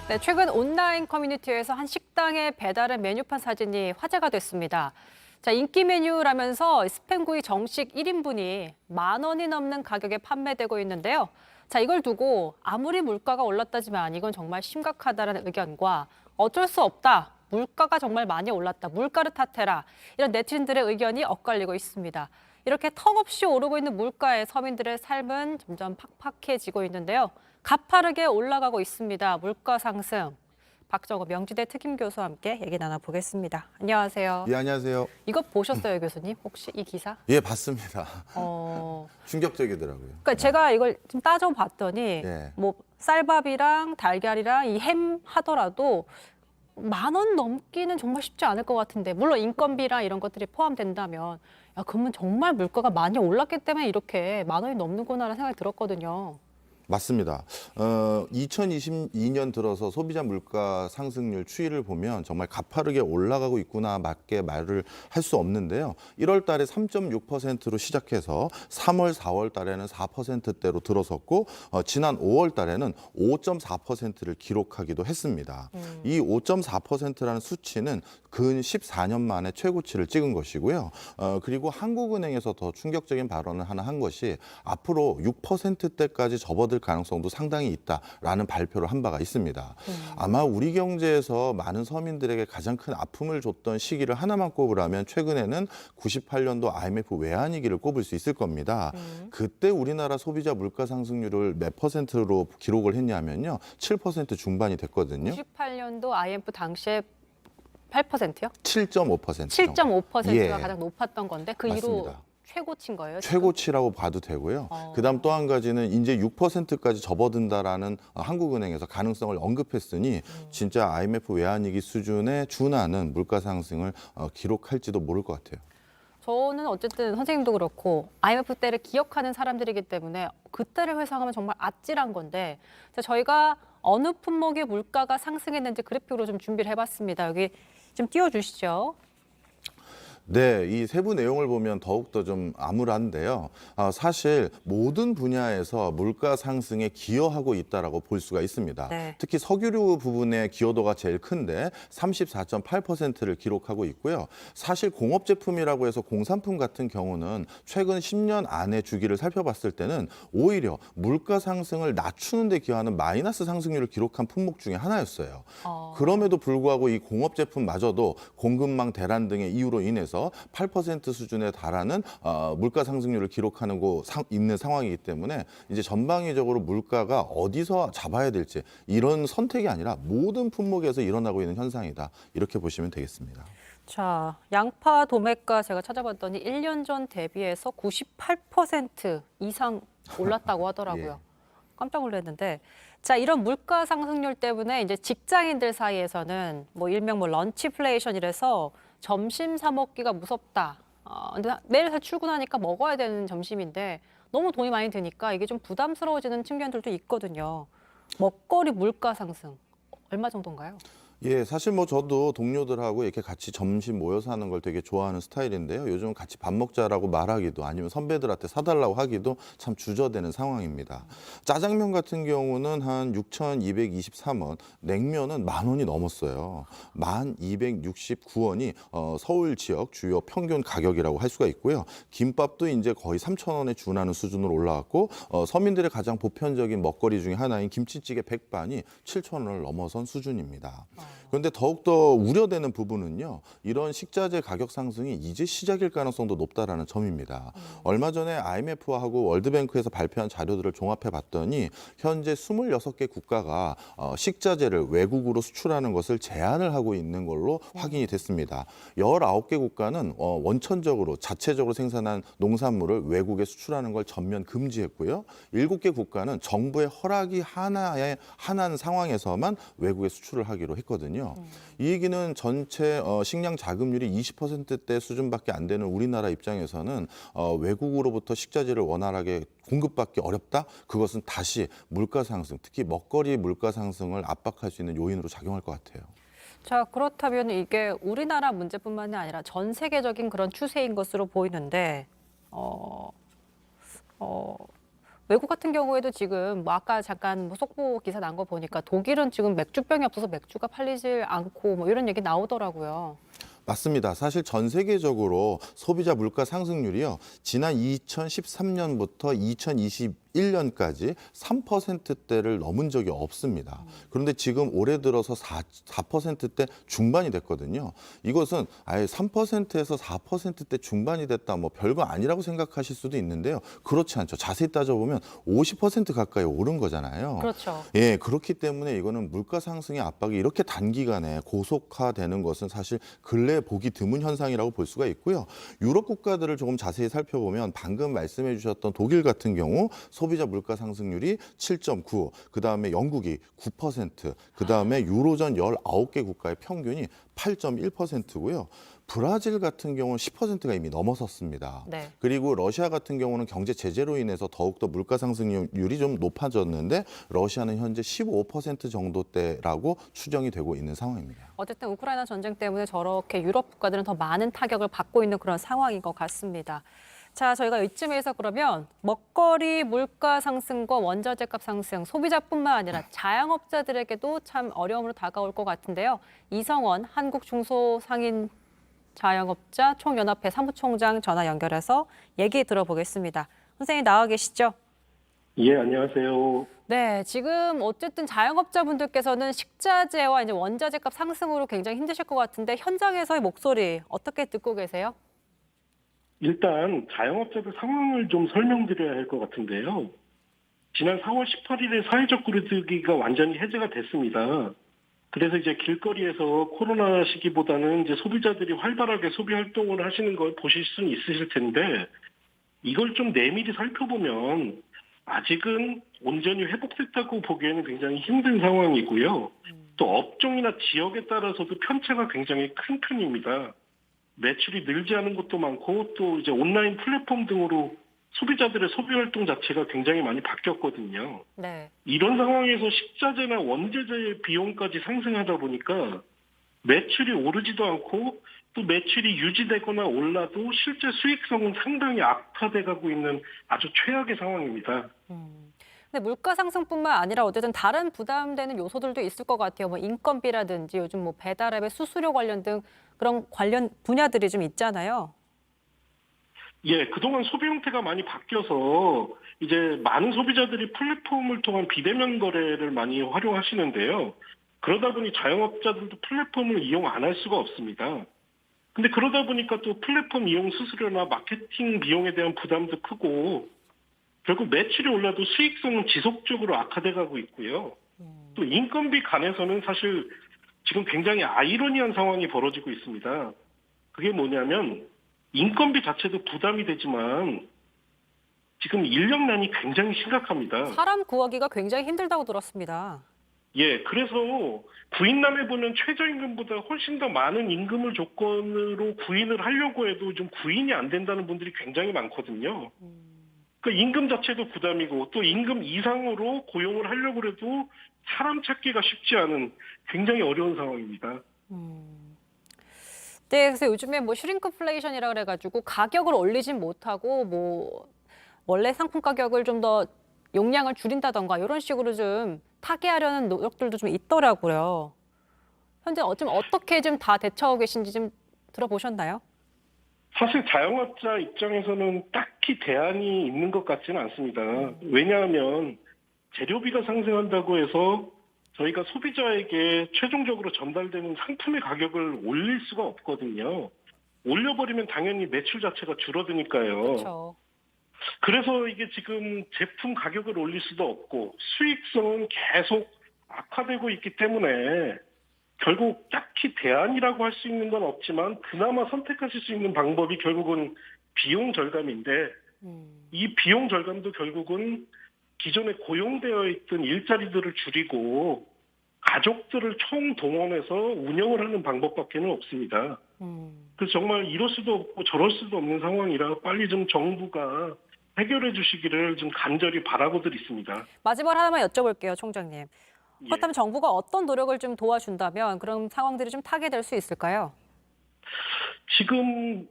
네, 최근 온라인 커뮤니티에서 한 식당의 배달의 메뉴판 사진이 화제가 됐습니다. 자, 인기 메뉴라면서 스팸구이 정식 1인분이 10,000원이 넘는 가격에 판매되고 있는데요. 자, 이걸 두고 아무리 물가가 올랐다지만 이건 정말 심각하다는 의견과 어쩔 수 없다, 물가가 정말 많이 올랐다, 물가를 탓해라, 이런 네티즌들의 의견이 엇갈리고 있습니다. 이렇게 턱없이 오르고 있는 물가에 서민들의 삶은 점점 팍팍해지고 있는데요. 가파르게 올라가고 있습니다. 물가 상승. 박정호 명지대 특임교수와 함께 얘기 나눠보겠습니다. 안녕하세요. 예, 안녕하세요. 이거 보셨어요, 교수님? 혹시 이 기사? 예, 봤습니다. 어, 충격적이더라고요. 그러니까 제가 이걸 좀 따져봤더니 예. 뭐 쌀밥이랑 달걀이랑 이 햄 하더라도 10,000원 넘기는 정말 쉽지 않을 것 같은데, 물론 인건비랑 이런 것들이 포함된다면, 야, 그러면 정말 물가가 많이 올랐기 때문에 이렇게 10,000원이 넘는구나라는 생각이 들었거든요. 맞습니다. 2022년 들어서 소비자 물가 상승률 추이를 보면 정말 가파르게 올라가고 있구나 맞게 말을 할 수 없는데요. 1월 달에 3.6%로 시작해서 3월, 4월 달에는 4%대로 들어섰고 지난 5월 달에는 5.4%를 기록하기도 했습니다. 이 5.4%라는 수치는 근 14년 만에 최고치를 찍은 것이고요. 그리고 한국은행에서 더 충격적인 발언을 하나 한 것이 앞으로 6%대까지 접어들 가능성도 상당히 있다라는 발표를 한 바가 있습니다. 아마 우리 경제에서 많은 서민들에게 가장 큰 아픔을 줬던 시기를 하나만 꼽으라면 최근에는 98년도 IMF 외환위기를 꼽을 수 있을 겁니다. 그때 우리나라 소비자 물가 상승률을 몇 퍼센트로 기록을 했냐면요. 7% 중반이 됐거든요. 98년도 IMF 당시에 8%요? 7.5%. 7.5%가 예. 가장 높았던 건데 그 이후로 맞습니다. 최고치인 거예요? 지금? 최고치라고 봐도 되고요. 그다음 또 한 가지는 이제 6%까지 접어든다라는 한국은행에서 가능성을 언급했으니 진짜 IMF 외환위기 수준에 준하는 물가 상승을 기록할지도 모를 것 같아요. 저는 어쨌든 선생님도 그렇고 IMF 때를 기억하는 사람들이기 때문에 그때를 회상하면 정말 아찔한 건데, 자, 저희가 어느 품목의 물가가 상승했는지 그래픽으로 좀 준비를 해봤습니다. 여기 좀 띄워주시죠. 네, 이 세부 내용을 보면 더욱더 좀 암울한데요. 사실 모든 분야에서 물가 상승에 기여하고 있다라고 볼 수가 있습니다. 네. 특히 석유류 부분의 기여도가 제일 큰데 34.8%를 기록하고 있고요. 사실 공업 제품이라고 해서 공산품 같은 경우는 최근 10년 안의 주기를 살펴봤을 때는 오히려 물가 상승을 낮추는 데 기여하는 마이너스 상승률을 기록한 품목 중에 하나였어요. 그럼에도 불구하고 이 공업 제품마저도 공급망 대란 등의 이유로 인해서 8% 수준에 달하는 물가 상승률을 기록하는 있는 상황이기 때문에 이제 전방위적으로 물가가 어디서 잡아야 될지 이런 선택이 아니라 모든 품목에서 일어나고 있는 현상이다. 이렇게 보시면 되겠습니다. 자, 양파 도매가 제가 찾아봤더니 1년 전 대비해서 98% 이상 올랐다고 하더라고요. 예. 깜짝 놀랐는데, 자, 이런 물가 상승률 때문에 이제 직장인들 사이에서는 뭐 일명 뭐 런치플레이션이라서 점심 사 먹기가 무섭다. 근데 매일 출근하니까 먹어야 되는 점심인데 너무 돈이 많이 드니까 이게 좀 부담스러워지는 측면들도 있거든요. 먹거리 물가 상승 얼마 정도인가요? 예, 사실 뭐 저도 동료들하고 이렇게 같이 점심 모여서 하는 걸 되게 좋아하는 스타일인데요. 요즘 같이 밥 먹자라고 말하기도 아니면 선배들한테 사달라고 하기도 참 주저되는 상황입니다. 짜장면 같은 경우는 한 6,223원, 냉면은 10,000원이 넘었어요. 1,269원이 서울 지역 주요 평균 가격이라고 할 수가 있고요. 김밥도 이제 거의 3,000원에 준하는 수준으로 올라왔고 서민들의 가장 보편적인 먹거리 중에 하나인 김치찌개 백반이 7,000원을 넘어선 수준입니다. 그런데 더욱더 우려되는 부분은요. 이런 식자재 가격 상승이 이제 시작일 가능성도 높다라는 점입니다. 얼마 전에 IMF하고 월드뱅크에서 발표한 자료들을 종합해 봤더니 현재 26개 국가가 식자재를 외국으로 수출하는 것을 제한을 하고 있는 걸로 확인이 됐습니다. 19개 국가는 원천적으로 자체적으로 생산한 농산물을 외국에 수출하는 걸 전면 금지했고요. 7개 국가는 정부의 허락이 한한 상황에서만 외국에 수출을 하기로 했거든요. 이 얘기는 전체 식량 자급률이 20%대 수준밖에 안 되는 우리나라 입장에서는 외국으로부터 식자재를 원활하게 공급받기 어렵다? 그것은 다시 물가 상승, 특히 먹거리 물가 상승을 압박할 수 있는 요인으로 작용할 것 같아요. 자, 그렇다면 이게 우리나라 문제뿐만이 아니라 전 세계적인 그런 추세인 것으로 보이는데, 외국 같은 경우에도 지금 뭐 아까 잠깐 뭐 속보 기사 난 거 보니까 독일은 지금 맥주병이 없어서 맥주가 팔리질 않고 뭐 이런 얘기 나오더라고요. 맞습니다. 사실 전 세계적으로 소비자 물가 상승률이요. 지난 2013년부터 2021년까지 3%대를 넘은 적이 없습니다. 그런데 지금 올해 들어서 4%대 중반이 됐거든요. 이것은 아예 3%에서 4%대 중반이 됐다 뭐 별거 아니라고 생각하실 수도 있는데요. 그렇지 않죠. 자세히 따져보면 50% 가까이 오른 거잖아요. 그렇죠. 예, 그렇기 때문에 이거는 물가 상승의 압박이 이렇게 단기간에 고속화되는 것은 사실 근래 보기 드문 현상이라고 볼 수가 있고요. 유럽 국가들을 조금 자세히 살펴보면 방금 말씀해 주셨던 독일 같은 경우 소비자 물가 상승률이 7.9, 그다음에 영국이 9%, 그다음에 유로존 19개 국가의 평균이 8.1%고요. 브라질 같은 경우는 10%가 이미 넘어섰습니다. 네. 그리고 러시아 같은 경우는 경제 제재로 인해서 더욱더 물가 상승률이 좀 높아졌는데 러시아는 현재 15% 정도대라고 추정이 되고 있는 상황입니다. 어쨌든 우크라이나 전쟁 때문에 저렇게 유럽 국가들은 더 많은 타격을 받고 있는 그런 상황인 것 같습니다. 자, 저희가 이쯤에서 그러면 먹거리 물가 상승과 원자재값 상승, 소비자뿐만 아니라 자영업자들에게도 참 어려움으로 다가올 것 같은데요. 이성원 한국중소상인 자영업자 총연합회 사무총장 전화 연결해서 얘기 들어보겠습니다. 선생님 나와 계시죠? 예, 안녕하세요. 네, 지금 어쨌든 자영업자분들께서는 식자재와 이제 원자재값 상승으로 굉장히 힘드실 것 같은데 현장에서의 목소리 어떻게 듣고 계세요? 일단 자영업자들 상황을 좀 설명드려야 할 것 같은데요. 지난 4월 18일에 사회적 거리두기가 완전히 해제가 됐습니다. 그래서 이제 길거리에서 코로나 시기보다는 이제 소비자들이 활발하게 소비 활동을 하시는 걸 보실 수는 있으실 텐데 이걸 좀 내밀히 살펴보면 아직은 온전히 회복됐다고 보기에는 굉장히 힘든 상황이고요. 또 업종이나 지역에 따라서도 편차가 굉장히 큰 편입니다. 매출이 늘지 않은 것도 많고 또 이제 온라인 플랫폼 등으로 소비자들의 소비 활동 자체가 굉장히 많이 바뀌었거든요. 네. 이런 상황에서 식자재나 원재재 비용까지 상승하다 보니까 매출이 오르지도 않고 또 매출이 유지되거나 올라도 실제 수익성은 상당히 악화돼 가고 있는 아주 최악의 상황입니다. 근데 물가 상승뿐만 아니라 어쨌든 다른 부담되는 요소들도 있을 것 같아요. 뭐 인건비라든지 요즘 뭐 배달앱의 수수료 관련 등 그런 관련 분야들이 좀 있잖아요. 예, 그동안 소비 형태가 많이 바뀌어서 이제 많은 소비자들이 플랫폼을 통한 비대면 거래를 많이 활용하시는데요. 그러다 보니 자영업자들도 플랫폼을 이용 안 할 수가 없습니다. 근데 그러다 보니까 또 플랫폼 이용 수수료나 마케팅 비용에 대한 부담도 크고 결국 매출이 올라도 수익성은 지속적으로 악화돼 가고 있고요. 또 인건비 간에서는 사실 지금 굉장히 아이러니한 상황이 벌어지고 있습니다. 그게 뭐냐면 인건비 자체도 부담이 되지만 지금 인력난이 굉장히 심각합니다. 사람 구하기가 굉장히 힘들다고 들었습니다. 예, 그래서 구인난에 보면 최저임금보다 훨씬 더 많은 임금을 조건으로 구인을 하려고 해도 좀 구인이 안 된다는 분들이 굉장히 많거든요. 그 임금 자체도 부담이고 또 임금 이상으로 고용을 하려고 해도 사람 찾기가 쉽지 않은 굉장히 어려운 상황입니다. 네, 그래서 요즘에 뭐 슈링크플레이션이라 그래가지고 가격을 올리진 못하고 뭐 원래 상품 가격을 좀 더 용량을 줄인다던가 이런 식으로 좀 타개하려는 노력들도 좀 있더라고요. 현재 좀 어떻게 좀 다 대처하고 계신지 좀 들어보셨나요? 사실 자영업자 입장에서는 딱히 대안이 있는 것 같지는 않습니다. 왜냐하면 재료비가 상승한다고 해서 저희가 소비자에게 최종적으로 전달되는 상품의 가격을 올릴 수가 없거든요. 올려버리면 당연히 매출 자체가 줄어드니까요. 그렇죠. 그래서 이게 지금 제품 가격을 올릴 수도 없고 수익성은 계속 악화되고 있기 때문에 결국 딱히 대안이라고 할 수 있는 건 없지만 그나마 선택하실 수 있는 방법이 결국은 비용 절감인데 이 비용 절감도 결국은 기존에 고용되어 있던 일자리들을 줄이고 가족들을 총동원해서 운영을 하는 방법밖에는 없습니다. 그래서 정말 이럴 수도 없고 저럴 수도 없는 상황이라 빨리 좀 정부가 해결해 주시기를 좀 간절히 바라고들 있습니다. 마지막으로 하나만 여쭤볼게요, 총장님. 예. 그렇다면 정부가 어떤 노력을 좀 도와준다면 그런 상황들이 좀 타개될 수 있을까요? 지금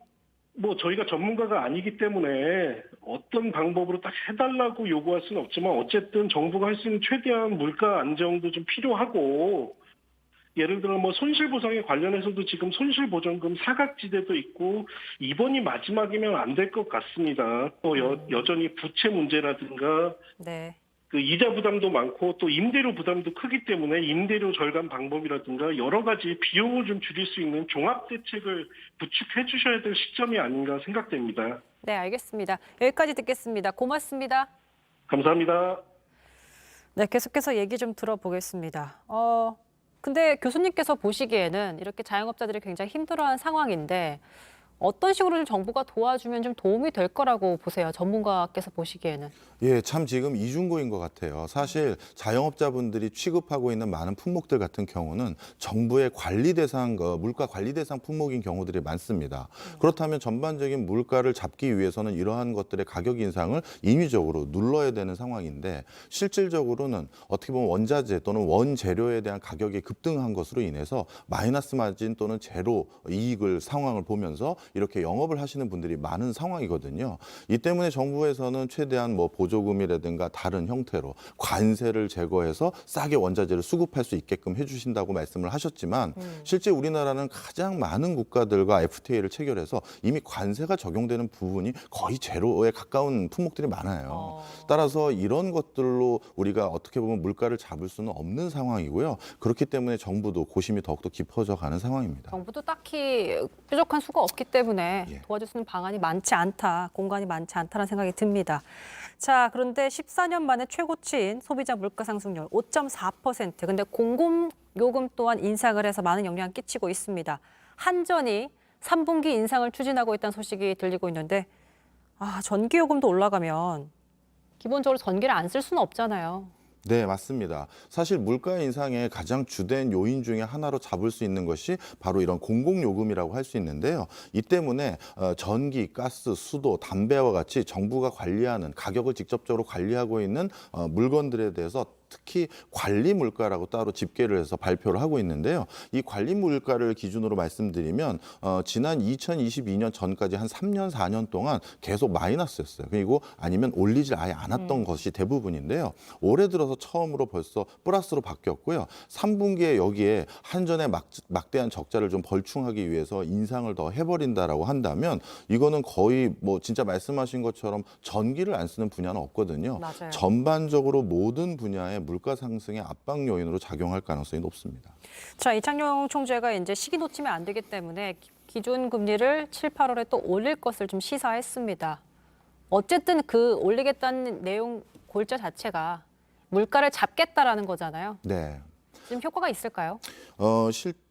뭐 저희가 전문가가 아니기 때문에 어떤 방법으로 딱 해달라고 요구할 수는 없지만 어쨌든 정부가 할 수 있는 최대한 물가 안정도 좀 필요하고 예를 들어 뭐 손실보상에 관련해서도 지금 손실보전금 사각지대도 있고 이번이 마지막이면 안 될 것 같습니다. 또 여전히 부채 문제라든가 네. 그 이자 부담도 많고 또 임대료 부담도 크기 때문에 임대료 절감 방법이라든가 여러 가지 비용을 좀 줄일 수 있는 종합 대책을 구축해 주셔야 될 시점이 아닌가 생각됩니다. 네, 알겠습니다. 여기까지 듣겠습니다. 고맙습니다. 감사합니다. 네, 계속해서 얘기 좀 들어보겠습니다. 근데 교수님께서 보시기에는 이렇게 자영업자들이 굉장히 힘들어하는 상황인데 어떤 식으로 좀 정부가 도와주면 좀 도움이 될 거라고 보세요? 전문가께서 보시기에는. 예, 참 지금 이중고인 것 같아요. 사실 자영업자분들이 취급하고 있는 많은 품목들 같은 경우는 정부의 관리 대상, 물가 관리 대상 품목인 경우들이 많습니다. 그렇다면 전반적인 물가를 잡기 위해서는 이러한 것들의 가격 인상을 인위적으로 눌러야 되는 상황인데 실질적으로는 어떻게 보면 원자재 또는 원재료에 대한 가격이 급등한 것으로 인해서 마이너스 마진 또는 제로 이익을 상황을 보면서 이렇게 영업을 하시는 분들이 많은 상황이거든요. 이 때문에 정부에서는 최대한 뭐 보조금이라든가 다른 형태로 관세를 제거해서 싸게 원자재를 수급할 수 있게끔 해주신다고 말씀을 하셨지만 실제 우리나라는 가장 많은 국가들과 FTA를 체결해서 이미 관세가 적용되는 부분이 거의 제로에 가까운 품목들이 많아요. 따라서 이런 것들로 우리가 어떻게 보면 물가를 잡을 수는 없는 상황이고요. 그렇기 때문에 정부도 고심이 더욱더 깊어져 가는 상황입니다. 정부도 딱히 뾰족한 수가 없기 때문에 예. 도와줄 수 있는 방안이 많지 않다, 공간이 많지 않다는 생각이 듭니다. 자, 그런데 14년 만에 최고치인 소비자 물가 상승률 5.4%. 근데 공공요금 또한 인상을 해서 많은 영향을 끼치고 있습니다. 한전이 3분기 인상을 추진하고 있다는 소식이 들리고 있는데 전기요금도 올라가면 기본적으로 전기를 안 쓸 수는 없잖아요. 네, 맞습니다. 사실 물가 인상의 가장 주된 요인 중에 하나로 잡을 수 있는 것이 바로 이런 공공요금이라고 할 수 있는데요. 이 때문에 전기, 가스, 수도, 담배와 같이 정부가 관리하는 가격을 직접적으로 관리하고 있는 물건들에 대해서 특히 관리 물가라고 따로 집계를 해서 발표를 하고 있는데요. 이 관리 물가를 기준으로 말씀드리면 지난 2022년 전까지 한 3년, 4년 동안 계속 마이너스였어요. 그리고 아니면 올리질 아예 않았던 것이 대부분인데요. 올해 들어서 처음으로 벌써 플러스로 바뀌었고요. 3분기에 여기에 한전의 막대한 적자를 좀 벌충하기 위해서 인상을 더 해버린다라고 한다면 이거는 거의 뭐 진짜 말씀하신 것처럼 전기를 안 쓰는 분야는 없거든요. 맞아요. 전반적으로 모든 분야의 물가 상승의 압박 요인으로 작용할 가능성이 높습니다. 자, 이창용 총재가 이제 시기 놓치면 안 되기 때문에 기준 금리를 7, 8월에 또 올릴 것을 좀 시사했습니다. 어쨌든 그 올리겠다는 내용 골자 자체가 물가를 잡겠다라는 거잖아요. 네. 지금 효과가 있을까요?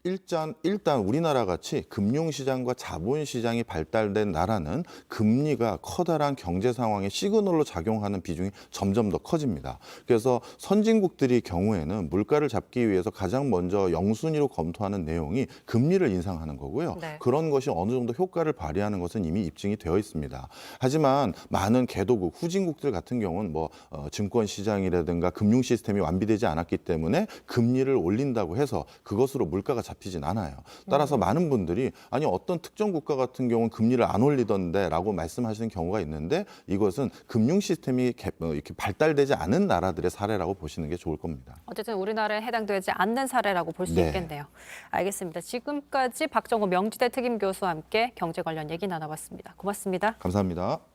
일단 우리나라 같이 금융시장과 자본시장이 발달된 나라는 금리가 커다란 경제 상황의 시그널로 작용하는 비중이 점점 더 커집니다. 그래서 선진국들의 경우에는 물가를 잡기 위해서 가장 먼저 영순위로 검토하는 내용이 금리를 인상하는 거고요. 네. 그런 것이 어느 정도 효과를 발휘하는 것은 이미 입증이 되어 있습니다. 하지만 많은 개도국, 후진국들 같은 경우는 증권시장이라든가 금융 시스템이 완비되지 않았기 때문에 금리를 올린다고 해서 그것으로 물가가 잡히진 않아요. 따라서 많은 분들이 아니 어떤 특정 국가 같은 경우는 금리를 안 올리던데 라고 말씀하시는 경우가 있는데 이것은 금융 시스템이 이렇게 발달되지 않은 나라들의 사례라고 보시는 게 좋을 겁니다. 어쨌든 우리나라에 해당되지 않는 사례라고 볼 수 네. 있겠네요. 알겠습니다. 지금까지 박정호 명지대 특임 교수와 함께 경제 관련 얘기 나눠봤습니다. 고맙습니다. 감사합니다.